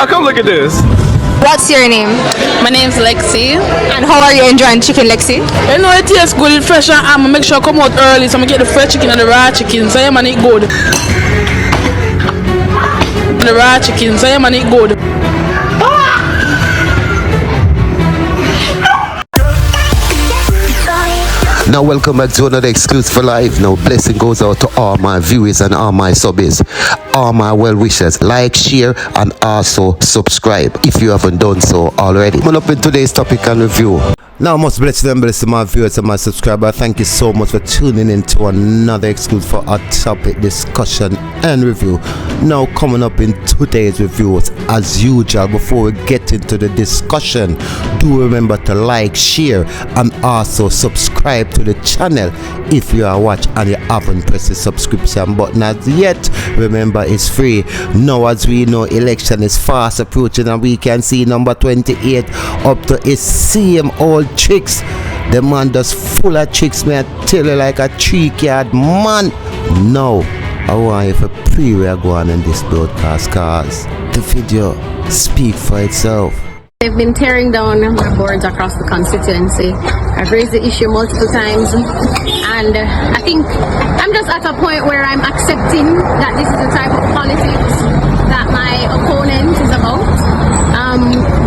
Come look at this. What's your name? My name's Lexi. And how are you enjoying chicken, Lexi? You know it tastes good, it's fresh, and I make sure I come out early so I get the fresh chicken and the raw chicken, so yeah man, it good. The raw chicken, so yeah man, it good. Now welcome back to another Exclusive for Life. Now blessing goes out to all my viewers and all my subbies, all my well wishers. Like, share and also subscribe if you haven't done so already. Coming up in today's topic and review. Now most blessed and blessed to my viewers and my subscribers. Thank you so much for tuning in to another Exclusive for our topic discussion and review. Now coming up in today's reviews, as usual, before we get into the discussion, do remember to like, share and also subscribe to the channel if you are watching and you haven't pressed the subscription button as yet. Remember, it's free. Now as we know, election is fast approaching and we can see number 28 up to its same old tricks. The man does full of tricks, man. I tell you, like a 3-card man. No, I want you to pray we are going in this broadcast cause the video speak for itself. They've been tearing down the boards across the constituency. I've raised the issue multiple times, and I think I'm just at a point where I'm accepting that this is the type of politics that my opponent is about.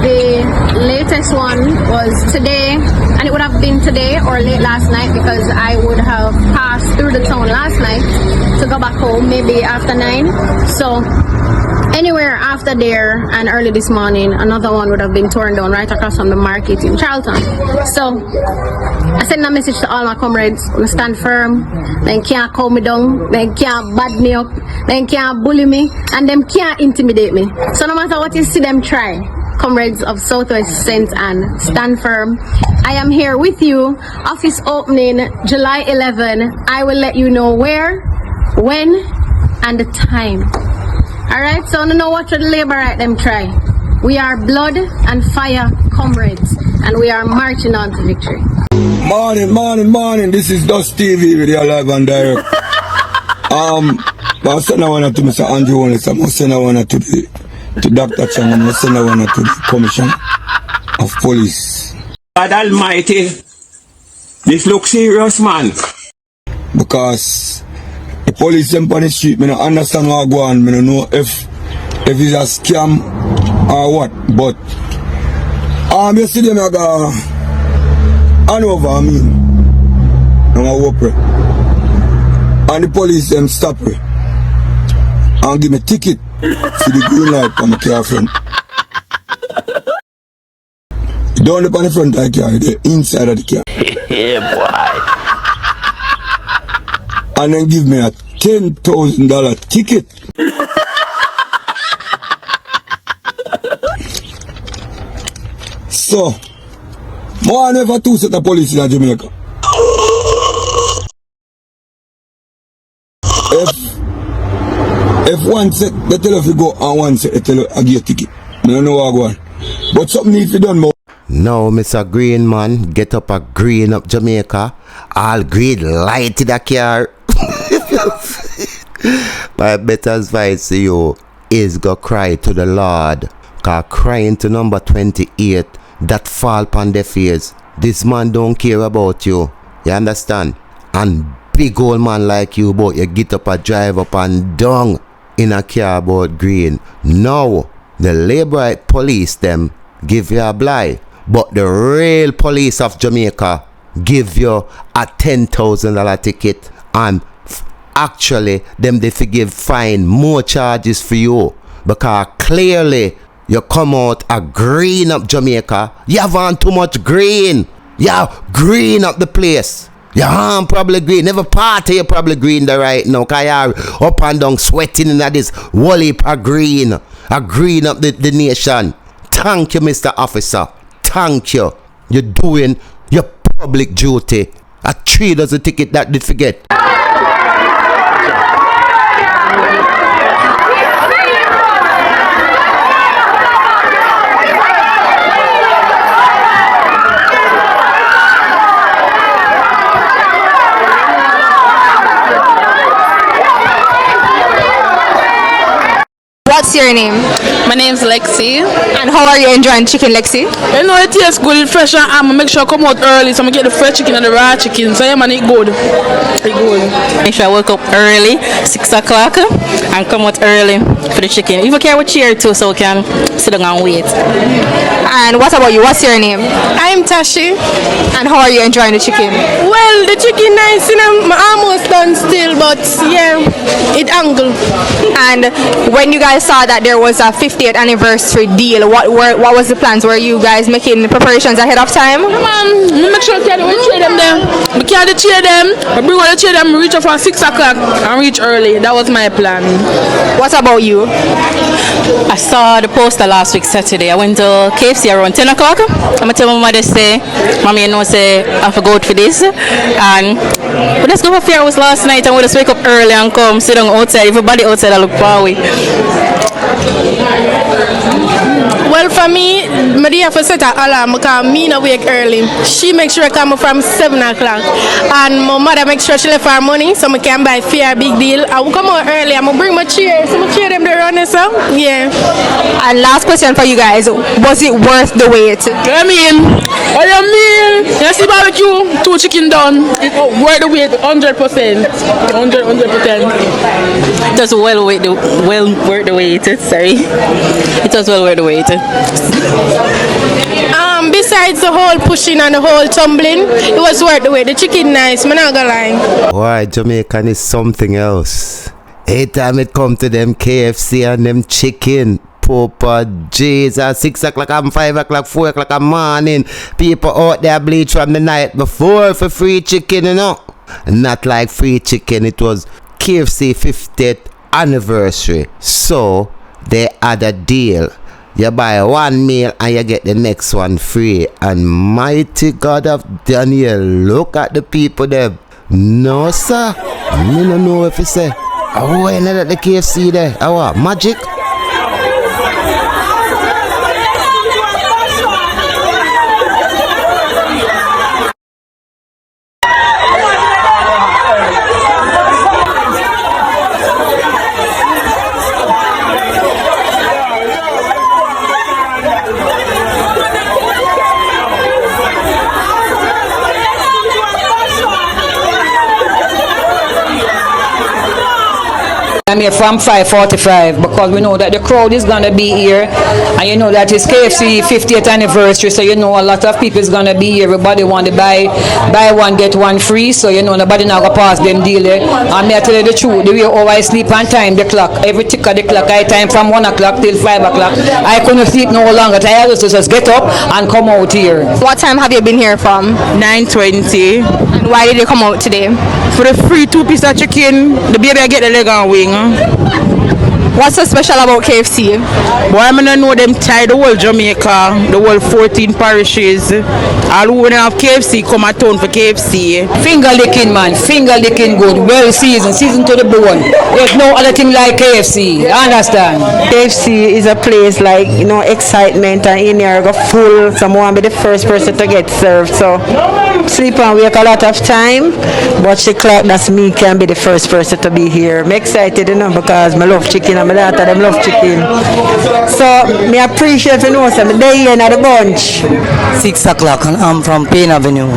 The latest one was today, and it would have been today or late last night because I would have passed through the town last night to go back home, maybe after 9. So anywhere after there and early this morning, another one would have been torn down right across from the market in Charlton. So I send a message to all my comrades to stand firm. They can't calm me down, they can't bad me up, they can't bully me, and them can't intimidate me. So no matter what you see them try, comrades of Southwest St. Anne, stand firm. I am here with you. Office opening July 11. I will let you know where, when, and the time. Alright, so I don't know what the labor right them try. We are blood and fire comrades, and we are marching on to victory. Morning. This is Dust TV with you live and direct. I send one to Mr. Andrew Holness. I must send one to Dr. Chang. I must send one to the Commissioner of Police. God Almighty, this looks serious, man. Because the police them on the street, I don't understand what go on. I don't know if it's a scam or what. But yesterday I got hand over me. And I walk it. And the police them stop me and give me ticket for the green light for my car front. Don't look on the front of the car, the inside of the car. Yeah, boy. And then give me a $10,000 ticket. So, more than ever 2 set of police in Jamaica. If one set they tell you if you go and one set they tell you I give you a ticket. I don't know what I go on. But something needs to be done more. Now, Mr. Green Man, get up a green up Jamaica. All green light in the car. My better advice to you is go cry to the Lord. Cause crying to number 28, that fall upon their face. This man don't care about you. You understand? And big old man like you, but you get up and drive up and down in a car about green. Now, the Labour police them give you a blight. But the real police of Jamaica give you a $10,000 ticket, and actually them they forgive fine more charges for you because clearly you come out a green up Jamaica. You have on too much green. You green up the place. You have probably green. Never party you probably green the right now because you're up and down sweating in this woolly a green up the nation. Thank you, Mr. Officer. Thank you. You're doing your public duty. A $3 ticket that did forget. What's your name? My name's Lexi. And how are you enjoying chicken, Lexi? You know, it tastes good, it's fresh, and I make sure I come out early so I get the fresh chicken and the raw chicken. So yeah, man, it good. It good. Make sure I wake up early, 6 o'clock, and come out early for the chicken. If you care, we chair too, so we can sit down and wait. And what about you? What's your name? I'm Tashi. And how are you enjoying the chicken? Well, the chicken nice, you know, I'm almost done still, but yeah, it angled. And when you guys saw that there was a 50th anniversary deal, what was the plans? Were you guys making preparations ahead of time? Come on, make sure we cheer them there. We can't cheer them. We bring all the cheer them, reach up from 6 o'clock and reach early. That was my plan. What about you? I saw the poster last week, Saturday. I went to KFC around 10 o'clock. I'm going to tell my mother, say, Mommy, you know, say, I have to go out for this. And we just go for fair house last night and we just wake up early and come sit down outside. Everybody outside, I look far away. Well, for me, I have to set an alarm because me not wake early. She makes sure I come from 7 o'clock. And my mother makes sure she left her money so I can buy fair big deal. I will come out early. I'm going to bring my chair. So I chair them to run so yeah. And last question for you guys. Was it worth the wait? I mean, what you mean? You see barbecue, 2 chicken done. It's worth the wait, 100%. 100%. It was well worth the wait. Sorry. It was well worth the wait. Besides the whole pushing and the whole tumbling, it was worth the wait. The chicken nice, I'm not gonna lie. Why, Jamaican is something else. Every time it come to them KFC and them chicken, Papa Jesus, 6 o'clock and 5 o'clock, 4 o'clock in the morning, people out there bleach from the night before for free chicken, you know. Not like free chicken, it was KFC 50th anniversary. So, they had a deal. You buy one meal and you get the next one free. And mighty God of Daniel, look at the people there. No, sir. Me don't know if you say, oh, I know that the KFC there. Oh, what? Magic? I'm here from 5:45 because we know that the crowd is going to be here, and you know that it's KFC 50th anniversary, so you know a lot of people is going to be here. Everybody want to buy one get one free, so you know nobody now go pass them deal there. And me I tell you the truth, the way how I sleep on time the clock, every tick of the clock I time from 1 o'clock till 5 o'clock. I couldn't sleep no longer. I had to just get up and come out here. What time have you been here from? 9:20. And why did you come out today? For the free 2 pieces of chicken, the baby I get the leg and wing. What's so special about KFC? Boy, I don't know them tie the whole Jamaica, the whole 14 parishes. All who don't have KFC come at town for KFC. Finger licking, man. Finger licking good. Well seasoned to the bone. There's no other thing like KFC. You understand? KFC is a place like, you know, excitement, and in here go full. Someone be the first person to get served. So sleep and wake a lot of time. Watch the clock, that's me, can be the first person to be here. I'm excited, you know, because I love chicken and my daughter them love chicken. So me appreciate, you know, so I'm there in the bunch. 6 o'clock and I'm from Payne Avenue.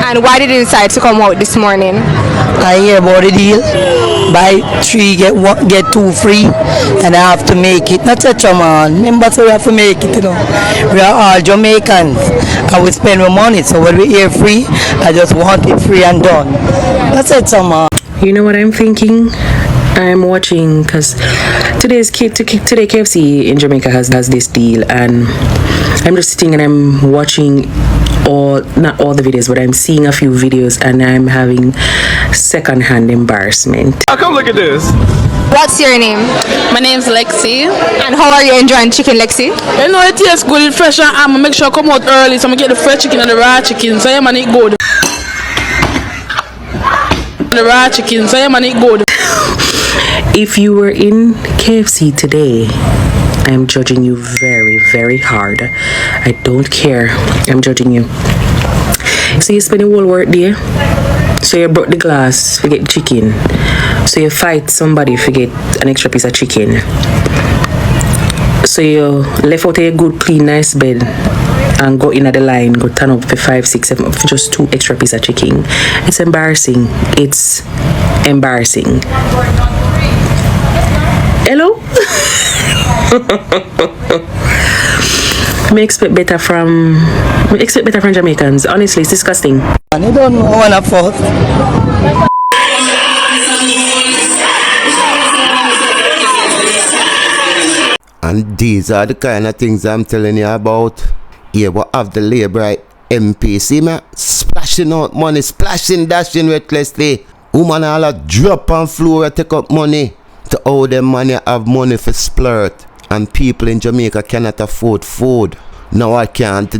And why did you decide to come out this morning? I hear about the deal. Buy 3 get 2 free, and I have to make it. Not such a man. Remember, so we have to make it, you know. We are all Jamaicans and we spend our money, so when we hear free, I just want it free and done. That's it, man. You know what I'm thinking? I'm watching because today KFC in Jamaica has this deal, and I'm just sitting and I'm watching not all the videos, but I'm seeing a few videos and I'm having second-hand embarrassment. How come look at this? What's your name? My name's Lexi. And how are you enjoying chicken, Lexi? You know, it tastes good, it's fresh, and I make sure I come out early so I get the fresh chicken and the raw chicken, so yeah, man, it good. The raw chicken, so yeah, man, it good. If you were in KFC today, I am judging you very, very hard. I don't care. I'm judging you. So you spend a whole work day. So you brought the glass to get chicken. So you fight somebody to get an extra piece of chicken. So you left out a good, clean, nice bed and go in at the line, go turn up for 5, 6, 7, for just 2 extra pieces of chicken. It's embarrassing. It's embarrassing. Hello? I expect better from Jamaicans. Honestly, it's disgusting. And you don't want to fault. And these are the kind of things I'm telling you about. Here we have the Labour MP. See me? Splashing out money, splashing, dashing recklessly. Woman all a drop on floor take up money. To owe them money have money for splurt. And people in Jamaica cannot afford food. Now I can't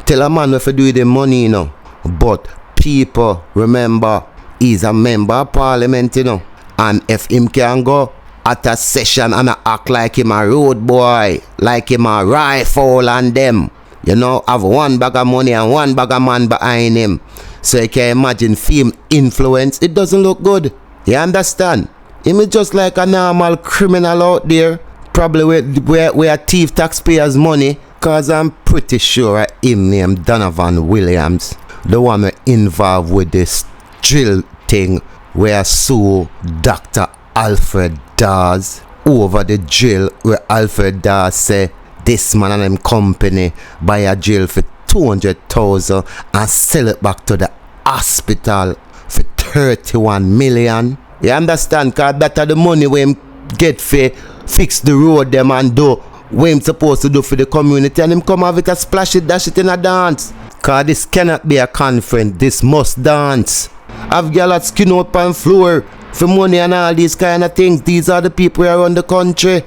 tell a man if I do the money, you know. But people, remember, he's a member of parliament, you know. And if him can go at a session and act like him a road boy, like him a rifle and them, you know, have one bag of money and one bag of man behind him. So you can imagine film influence. It doesn't look good. You understand? Him is just like a normal criminal out there. Probably where thief taxpayers' money. Cause I'm pretty sure him named Donovan Williams, the one who involved with this drill thing where sue Dr. Alfred Dawes over the drill where Alfred Dawes say this man and him company buy a drill for 200,000 and sell it back to the hospital for 31 million. You understand? Cause that are the money we him get for fix the road them and do what him supposed to do for the community, and him come have it a splash it, dash it in a dance. Cause this cannot be a conference, this must dance. Have girl at skin up on floor for money and all these kind of things. These are the people who are around the country.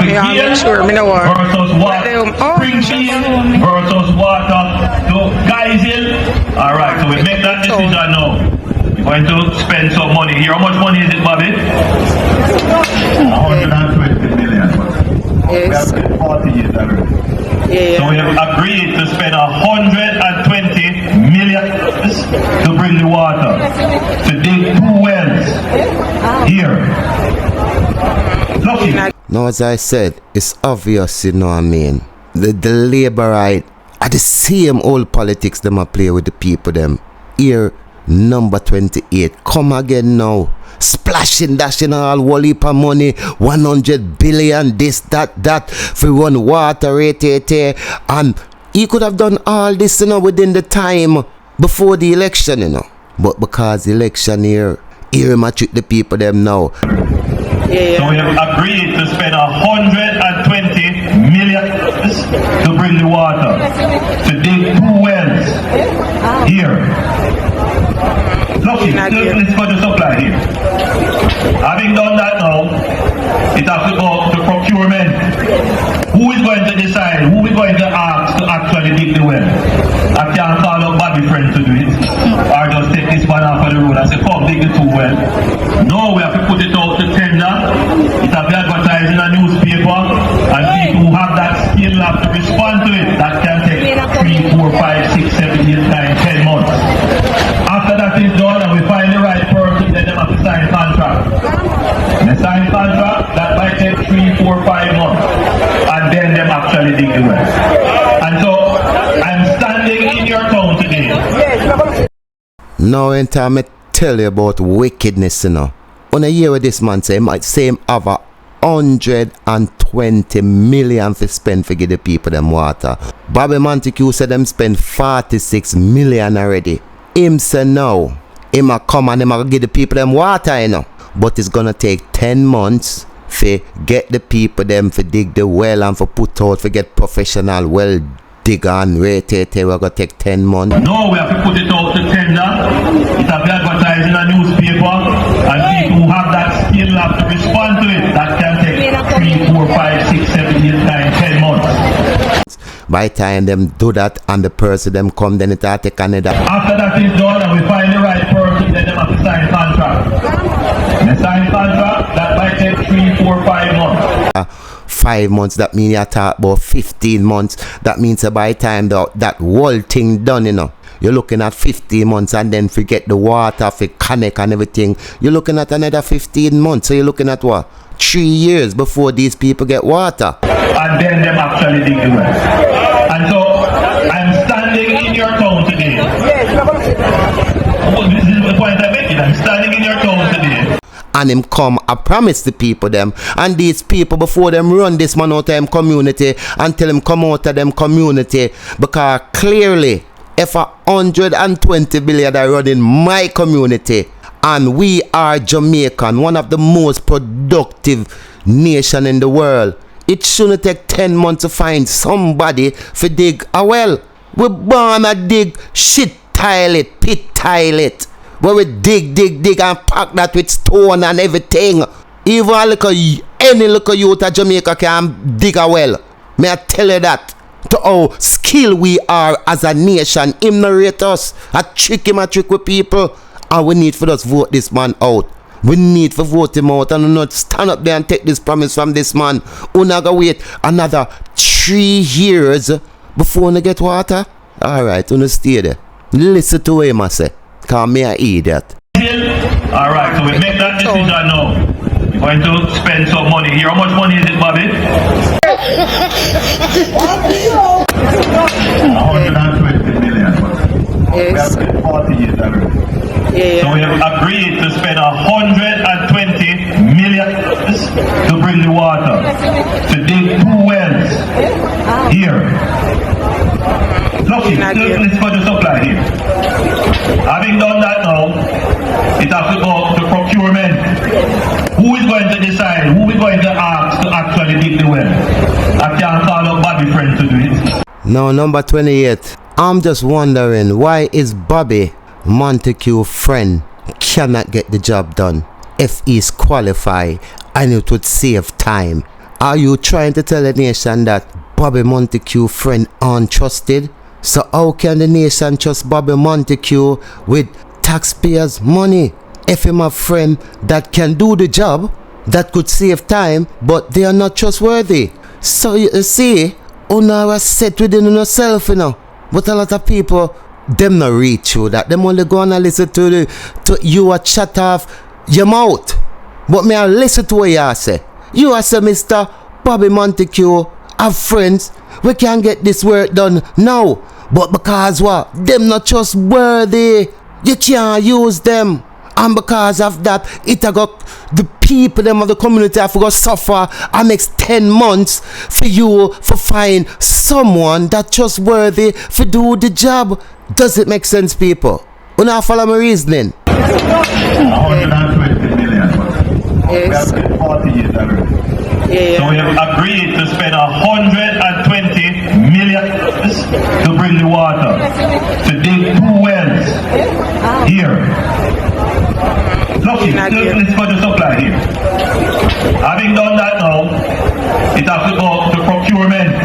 Yeah, I'm not sure. Me know what. Versus what? Springfield versus water. So guys in. Alright, so we make that decision now. We're going to spend some money here. How much money is it, Bobby? 120 million. Yes. We have 40 years already. Yeah. So we have agreed to spend 120 million to bring the water, to dig 2 wells here. Lucky. Now, as I said, it's obvious, you know what I mean. The Labourite are the same old politics them a play with the people them. Here, number 28, come again now. Splashing, dashing all whole heap of money, 100 billion, this, that, for one water rate, and he could have done all this, you know, within the time before the election, you know. But because the election here him a treat the people them now. Yeah. So we have agreed to spend 120 million to bring the water, to dig 2 wells here. Lucky, let's go to supply here. Having done that now, it has to go to procurement. Who is going to decide? Who is going to ask to actually dig the well? I can't call up Bobby friend to do it. Or just take this one off of the road and say, come dig the 2 wells. No, we have to put it out to tender. It has to be advertised in a newspaper. And people who have that skill have to respond to it. That can take 3, 4, 5, 6, 7, 8, 9, 10 months. After that is done and we find the right person, then they have to sign contract. They sign contract, that might take 3, 4, 5 months. And then them actually dig the well. And so, I'm standing in your town today. Now in time I tell you about wickedness, you know. On a year with this man say, he might say him have 120 million to spend to give the people them water. Bobby Montague said them spend 46 million already. Him say no. Him a come and him a give the people them water, you know. But it's gonna take 10 months for get the people them for dig the well and for put out for get professional well digger and rate it. We're gonna take 10 months. No, we have to put it out to tender. It has to be advertised in a newspaper. And people who have that skill have to respond to it. That can take 3, 4, 5, 6, 7, 8, 9, 10 months. By the time them do that and the person them come, then it will take another. After that is done and we find the right person, then they have to sign contract. They sign contract, that might take 3, 4, 5 months. 5 months, that means you talk about 15 months. That means by the time that whole thing done, you know, You're looking at 15 months and then forget the water, for connect and everything. You're looking at another 15 months. So you're looking at what? 3 years before these people get water. And then them actually dig the well. And so I'm standing in your town today. This is the point I'm making. I'm standing in your town today. And him come, I promise the people them. And these people before them run this man out of them community and tell him come out of them community. Because clearly, if 120 billion are running my community, and we are Jamaican, one of the most productive nation in the world, it shouldn't take 10 months to find somebody to dig a well. We born a dig shit toilet, pit toilet. Where we dig and pack that with stone and everything. Even any little youth of Jamaica can dig a well. May I tell you that? To how skilled we are as a nation. Him narrate us. A trick with people. And we need for us vote this man out. We need to vote him out and not stand up there and take this promise from this man. We're not going to wait another 3 years before we get water. Alright, we stay there. Listen to him, I say. Cause me an idiot. Alright, so we make that decision now. We're going to spend some money here. How much money is it, Bobby? 120 million. Yes. We have spent 40 years already. So we have agreed to spend 120 million to bring the water, to dig 2 wells here. Look, let's go to supply here. Having done that now, it has to go to procurement. Who is going to decide? Who is going to ask to actually dig the well? I can't call up Bobby friend to do it. Now, number 28. I'm just wondering, why is Bobby Montague friend cannot get the job done if he's qualified and it would save time? Are you trying to tell the nation that Bobby Montague friend untrusted? So how can the nation trust Bobby Montague with taxpayers' money if him a friend that can do the job, that could save time, but they are not trustworthy? So you see, una was set within yourself, you know. But a lot of people, them not read through that. Them only go and listen to you a chat off your mouth. But me I listen to what you say. You are say, Mr. Bobby Montague, have friends, we can get this work done now. But because what? Them not trustworthy. You can't use them. And because of that, it got the people them of the community have to go suffer and makes 10 months for you to find someone that trustworthy to do the job. Does it make sense, people? You not follow my reasoning? 120 million. Yes. We have spent 40 years already. So we have agreed to spend 120 million to bring the water, to dig 2 wells here. Look, let's go to supply here. Having done that now, it has to go to procurement.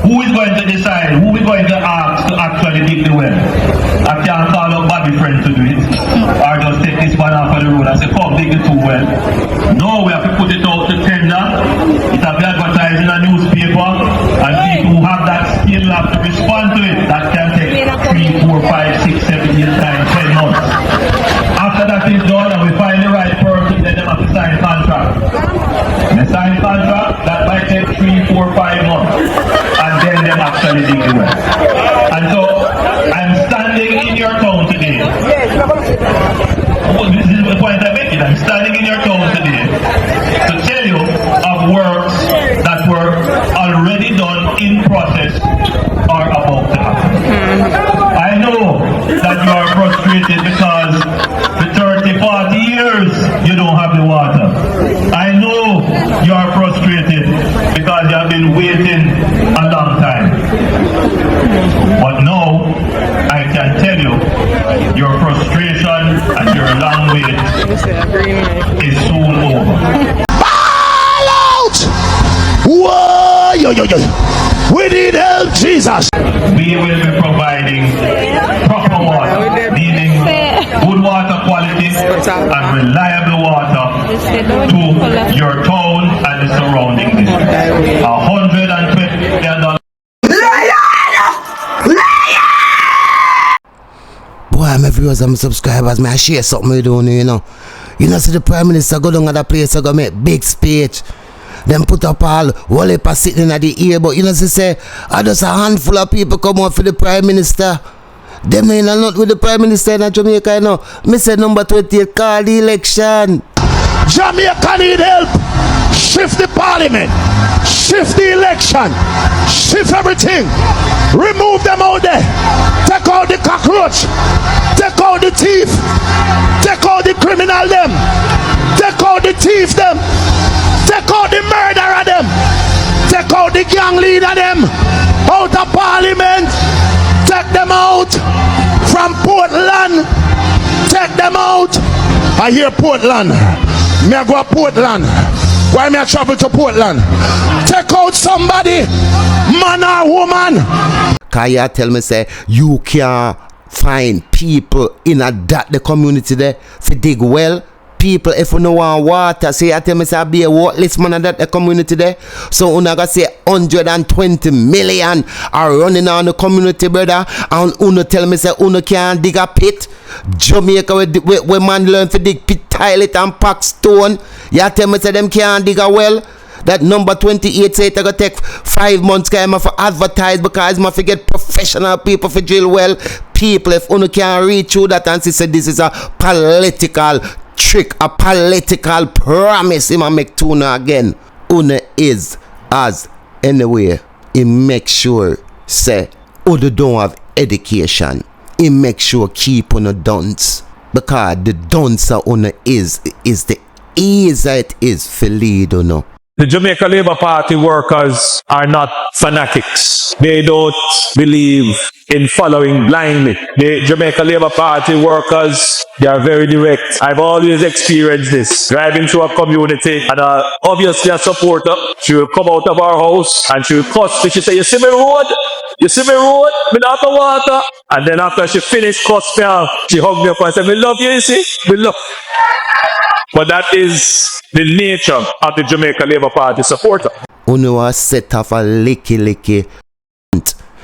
Who is going to decide? Who is going to ask to actually dig the well? I can't call up Bobby friend to do it. Or just take this one off of the road and say, come dig the 2 wells. No, we have to put it out to tender. It has to be advertised in a newspaper. And people who have that skill have to respond to it. That can take 3, 4, 5, 6, 7, 8, 9, 10 months. After that is done and we find the right person, then they have to sign contract. They sign contract, that might take 3, 4, 5 months. And then they actually dig the well. And so, I'm standing in your town today. This is the point I'm making. I'm standing in your town today to tell you of works that were already done, in process, or about to happen. I know that you are frustrated because for 30, 40 years you don't have the water. I know you are frustrated because you have been waiting a long time. But now I can tell you your frustration and your long wait is soon over. Ball out! Whoa, yo. We need help, Jesus. We will be providing proper water, meaning good water quality and reliable water to your town and the surrounding district. $120 million. viewers and my subscribers, may I share something with you, you know. You know, see the Prime Minister go down at the place to go make big speech. Them put up all whole heap of sitting at the ear, but you know, say, just a handful of people come out for the Prime Minister. Them ain't not with the Prime Minister in Jamaica, you know. Me say number 28, call the election. Jamaica need help. Shift the parliament. Shift the election. Shift everything. Remove them out there. Take out the cockroach. Take out the thief. Take out the criminal them. Take out the thief them. Take out the murderer them. Take out the gang leader them. Out of parliament. Take them out from Portland. Take them out. I hear Portland. Me I go to Portland. Why me I travel to Portland? Take out somebody, man or woman. Kaya tell me say you can't find people in the community there for dig well. People if you no want water, say I tell me say I be a worthless man in that community there. So una go say 120 million are running on the community, brother, and una tell me say una can't dig a pit. Jamaica where man learn to dig pit, toilet and pack stone. You tell me say them can't dig a well. That number 28 say it gonna take 5 months for advertise because I fi get professional people for drill well. People if una can't reach through that and say this is a political trick, a political promise him a make tuna again. Una is as anyway. He make sure say Una don't have education. He make sure keep Una dunce because the dunce Una is the easier it is for lead Una. The Jamaica Labour Party workers are not fanatics. They don't believe in following blindly. The Jamaica Labour Party workers, they are very direct. I've always experienced this. Driving through a community and obviously a supporter, she will come out of our house and she will cuss me. She say, you see me road? You see me road? Me not the water. And then after she finished cuss me out, she hugged me up and said, me love you, you see? Me love. But that is the nature of the Jamaica Labour Party supporter. Una was set off a licky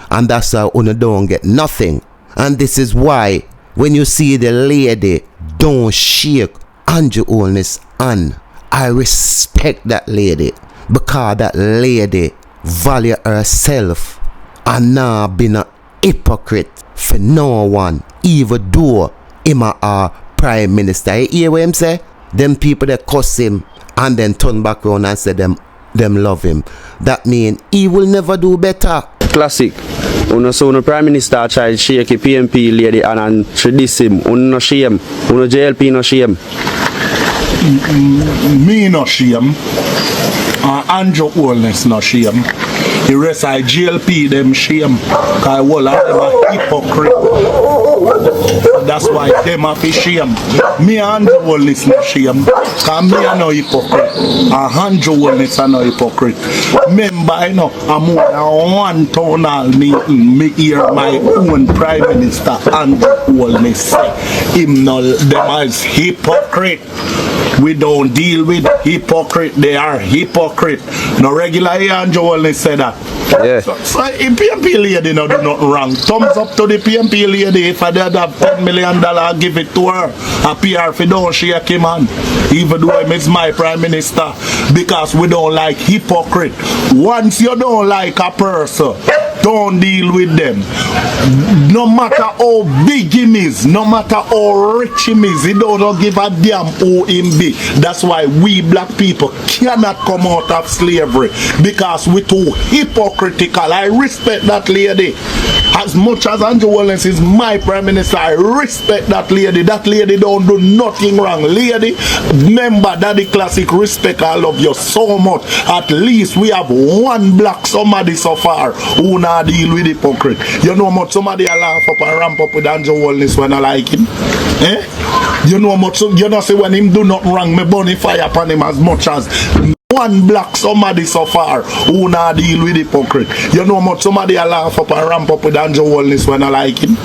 and that's why Una don't get nothing. And this is why when you see the lady don't shake Andrew Holness hand. I respect that lady because that lady value herself and now been a hypocrite for no one, even though him a Prime Minister. You hear what him say? Them people that cuss him and then turn back around and say them love him. That mean he will never do better. Classic. Uno so no Prime Minister try to shake a PMP lady and she diss him. Uno no shame. Uno JLP no shame. Me no shame. Andrew Holness no shame. The rest of JLP them shame. Cause all of them are hypocrite. That's why them have to shame. Me and Andrew Holness no shame. Cause me are no hypocrite. Andrew Holness are no hypocrite. Remember, you know, I'm more than one townhall meeting. Me hear my own Prime Minister Andrew Holness say him no them as hypocrite. We don't deal with hypocrite. They are hypocrite. No regular Andrew Holness said that. Yeah. So PMP lady no do nothing wrong. Thumbs up to the PMP lady. If I did have $10 million, I'll give it to her. A PR for don't shake him on. Even though him is my Prime Minister. Because we don't like hypocrite. Once you don't like a person, don't deal with them. No matter how big him is, no matter how rich him is, he don't give a damn who him be. That's why we black people cannot come out of slavery because we too hypocritical. I respect that lady. As much as Andrew Holness is my Prime Minister, I respect that lady. That lady don't do nothing wrong. Lady, remember Daddy Classic, respect, I love you so much. At least we have one black somebody so far who not deal with hypocrite. You know how much somebody a laugh up and ramp up with Andrew Holness when I like him? You know how much, you know say when him do nothing wrong, me burn fire upon him as much as one black somebody so far who not deal with hypocrite. You know how much somebody a laugh up and ramp up with Andrew Holness when I like him?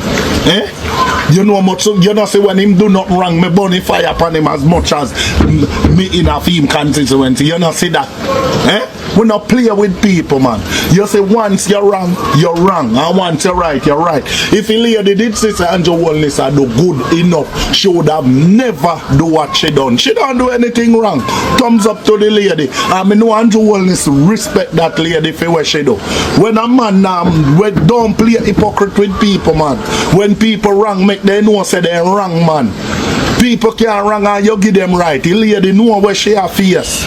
You know how much, you know say when him do nothing wrong, me burn fire upon him as much as me in a film constituency. You know see that? We not play with people, man. You say once you're wrong, and once you're right, you're right. If a lady did say Andrew Holness I do good enough, she would have never do what she done. She don't do anything wrong. Thumbs up to the lady. I mean, no Andrew Holness respect that lady for what she do. When a man we don't play hypocrite with people, man. When people wrong, make them know say they're wrong, man. People can't wrong and you give them right. The lady know where she a face.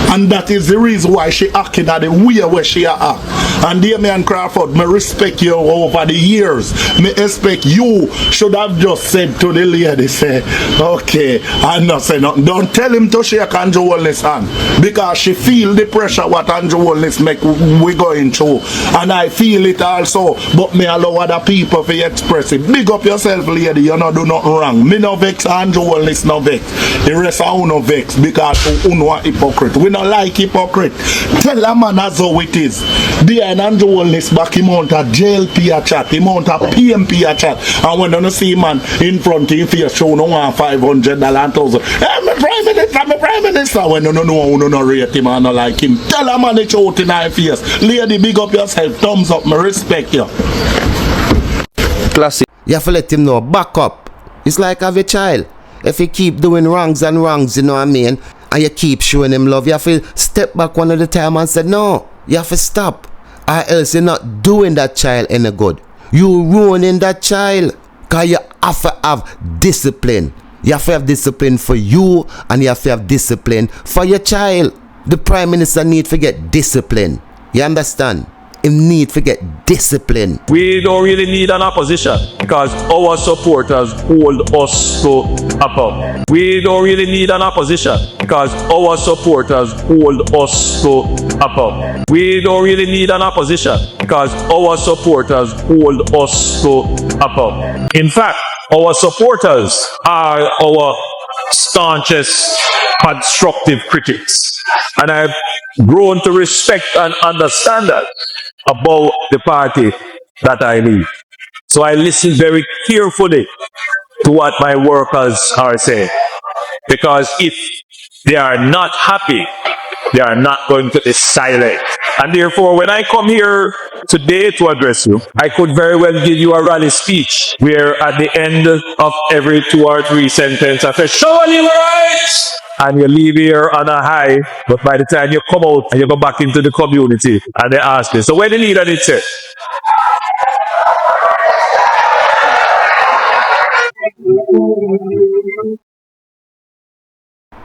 And that is the reason why she acting at the way where she act. And dear me and Crawford, me respect you over the years. Me expect you should have just said to the lady, say, okay, and not say nothing. Don't tell him to shake Andrew Holness hand. Because she feel the pressure what Andrew Holness make we going through. And I feel it also. But me allow other people to express it. Big up yourself, lady. You not do nothing wrong. Me no vex, Andrew Holness no vex. The rest of you no vex because you are hypocrite. We not like hypocrite. Tell a man as how it is. There and Andrew Holness back him out a JLP a chat, him out a PMP a chat. And when you see man in front of him face show no one $500 and $1,000. Hey, my prime minister. When you know you no rate him and no like him. Tell a man it's out in our face. Lady, big up yourself. Thumbs up, me respect you. Classic. You have to let him know, back up. It's like have a child. If you keep doing wrongs, you know what I mean? And you keep showing him love, you have to step back one at a time and say, no, you have to stop. Or else you're not doing that child any good. You're ruining that child. Because you have to have discipline. You have to have discipline for you and you have to have discipline for your child. The Prime Minister need to get discipline. You understand? Him need to get discipline. We don't really need an opposition because our supporters hold us to account. We don't really need an opposition because our supporters hold us to account. We don't really need an opposition because our supporters hold us to account. In fact, our supporters are our staunchest constructive critics. And I've grown to respect and understand that about the party that I lead. So I listen very carefully to what my workers are saying. Because if they are not happy, they are not going to be silent. And therefore, when I come here today to address you, I could very well give you a rally speech where at the end of every 2 or 3 sentences I say, show a liberal rights! And you leave here on a high, but by the time you come out and you go back into the community and they ask me, so where the leader did say?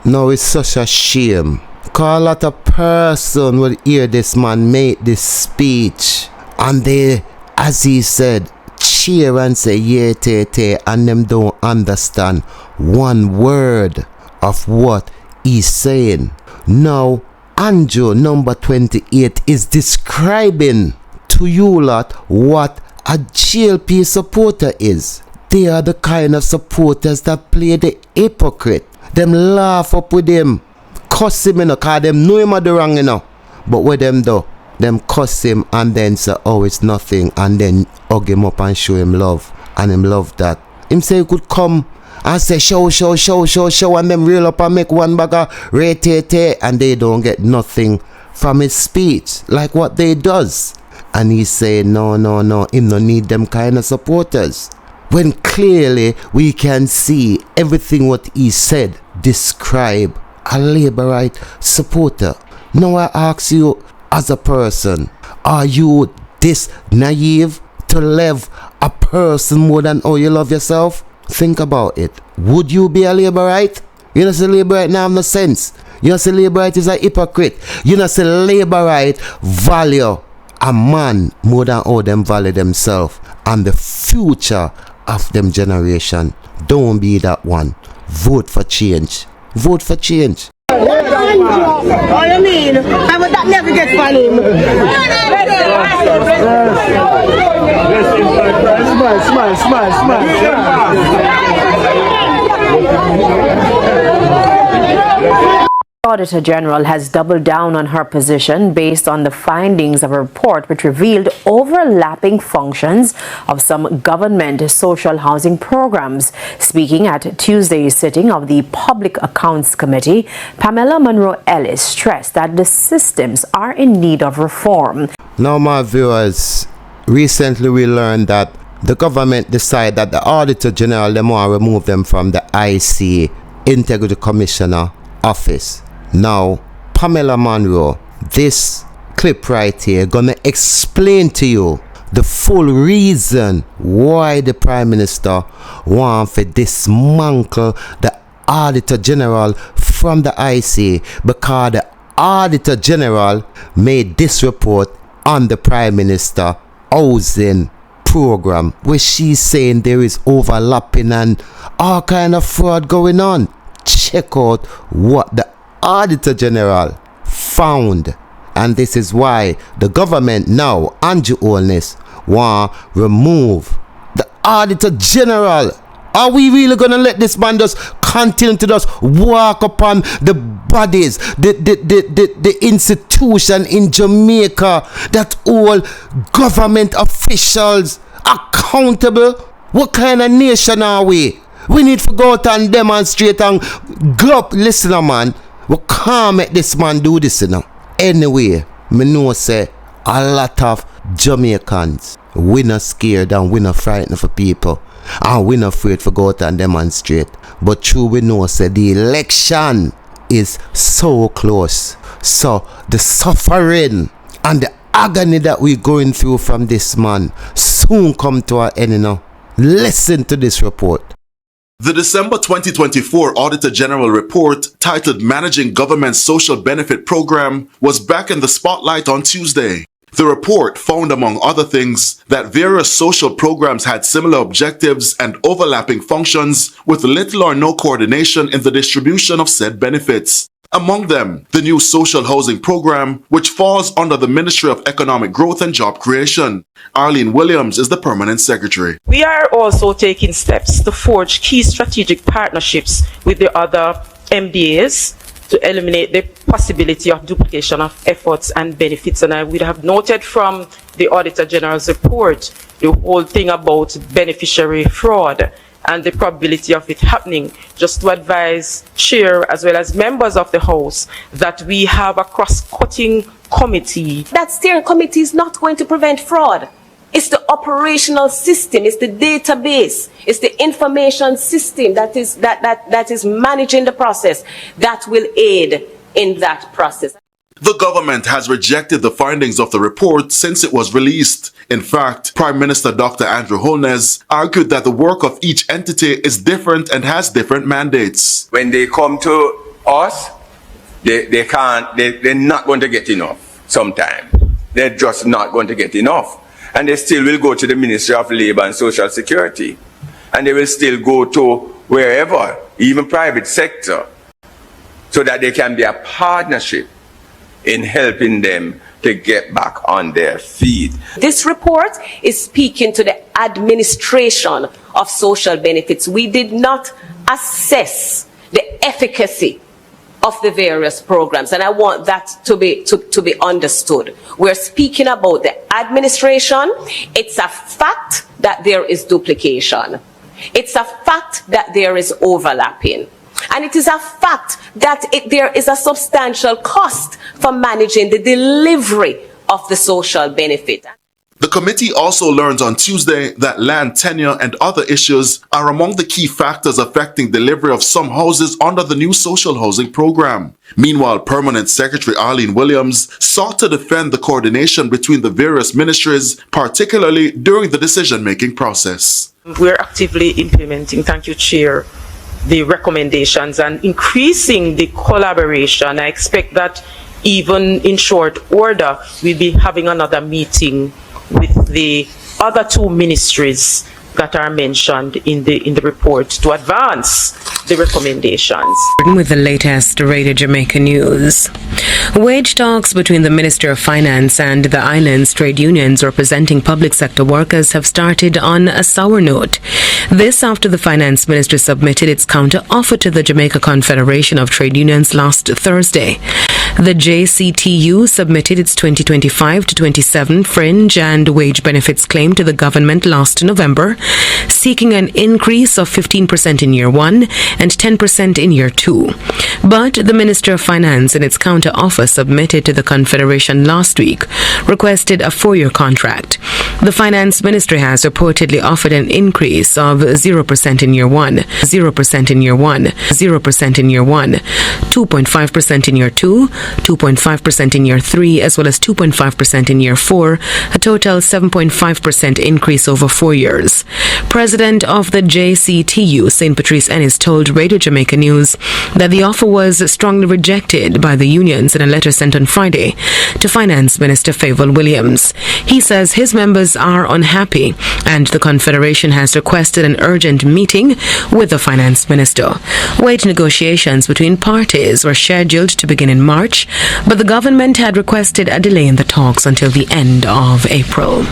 No, it's such a shame. Cause a lot of person will hear this man make this speech and they, as he said, cheer and say yeah, and them don't understand one word of what he's saying. Now, Andrew number 28 is describing to you lot what a GLP supporter is. They are the kind of supporters that play the hypocrite. Them laugh up with him, cuss him, cause them know him are the wrong, But with them though, them cuss him and then say, oh, it's nothing, and then hug him up and show him love, and him love that. Him say he could come and say show, and them reel up and make one bag of rate, and they don't get nothing from his speech, like what they does. And he say, no, him no need them kind of supporters. When clearly we can see everything what he said describe a Labourite supporter. Now I ask you as a person, are you this naive to love a person more than how you love yourself? Think about it. Would you be a Labourite? You know say Labourite now have no sense. You know say Labourite is a hypocrite. You know say Labourite value a man more than how them value themselves and the future of them generation. Don't be that one. Vote for change. Vote for change. Oh, you mean? I would that never get funny. Smile. Auditor General has doubled down on her position based on the findings of a report which revealed overlapping functions of some government social housing programs. Speaking at Tuesday's sitting of the Public Accounts Committee, Pamela Monroe-Ellis stressed that the systems are in need of reform. Now, my viewers, recently we learned that the government decided that the Auditor General, they want to remove them from the IC, Integrity Commissioner office. Now, Pamela Monroe, this clip right here gonna explain to you the full reason why the Prime Minister want to dismantle the Auditor General from the IC, because the Auditor General made this report on the Prime Minister housing program, where she's saying there is overlapping and all kind of fraud going on. Check out what the Auditor General found, and this is why the government now, Andrew Holness, want remove the Auditor General. Are we really gonna let this man just continue to just walk upon the bodies, the institution in Jamaica that all government officials accountable? What kind of nation are we? We need to go out and demonstrate and go up. Listen, man, we can't make this man do this, you know. Anyway, me know say a lot of Jamaicans, we not scared and we not frightened for people, and we not afraid to go out and demonstrate. But true, we know say the election is so close. So the suffering and the agony that we're going through from this man soon come to our end, you know. Listen to this report. The December 2024 Auditor General report, titled Managing Government Social Benefit Program, was back in the spotlight on Tuesday. The report found, among other things, that various social programs had similar objectives and overlapping functions with little or no coordination in the distribution of said benefits. Among them, the new social housing program, which falls under the Ministry of Economic Growth and Job Creation. Arlene Williams is the permanent secretary. We are also taking steps to forge key strategic partnerships with the other MDAs to eliminate the possibility of duplication of efforts and benefits. And I would have noted from the Auditor General's report the whole thing about beneficiary fraud and the probability of it happening. Just to advise Chair as well as members of the House that we have a cross-cutting committee. That steering committee is not going to prevent fraud. It's the operational system, it's the database, it's the information system that is managing the process that will aid in that process. The government has rejected the findings of the report since it was released. In fact, Prime Minister Dr. Andrew Holness argued that the work of each entity is different and has different mandates. When they come to us, they're not going to get enough sometimes. They're just not going to get enough. And they still will go to the Ministry of Labour and Social Security. And they will still go to wherever, even private sector, so that they can be a partnership in helping them to get back on their feet. This report is speaking to the administration of social benefits. We did not assess the efficacy of the various programs, and I want that to be understood. We're speaking about the administration. It's a fact that there is duplication. It's a fact that there is overlapping. And it is a fact that there is a substantial cost for managing the delivery of the social benefit. The committee also learned on Tuesday that land tenure and other issues are among the key factors affecting delivery of some houses under the new social housing program. Meanwhile, Permanent Secretary Arlene Williams sought to defend the coordination between the various ministries, particularly during the decision-making process. We're actively implementing, thank you, Chair, the recommendations and increasing the collaboration. I expect that even in short order, we'll be having another meeting with the other two ministries that are mentioned in the report to advance the recommendations. With the latest Radio Jamaica news. Wage talks between the Minister of Finance and the island's trade unions representing public sector workers have started on a sour note. This after the Finance Minister submitted its counter-offer to the Jamaica Confederation of Trade Unions last Thursday. The JCTU submitted its 2025 to 27 fringe and wage benefits claim to the government last November, seeking an increase of 15% in year 1 and 10% in year 2. But the Minister of Finance in its counter-offer submitted to the Confederation last week requested a 4-year contract. The Finance Ministry has reportedly offered an increase of 0% in year 1, 0% in year 1, 0% in year 1, 2.5% in year 2, 2.5% in year 3, as well as 2.5% in year 4, a total 7.5% increase over 4 years. President of the JCTU, St. Patrice Ennis, told Radio Jamaica News that the offer was strongly rejected by the unions in a letter sent on Friday to Finance Minister Favour Williams. He says his members are unhappy and the Confederation has requested an urgent meeting with the Finance Minister. Wage negotiations between parties were scheduled to begin in March, but the government had requested a delay in the talks until the end of April.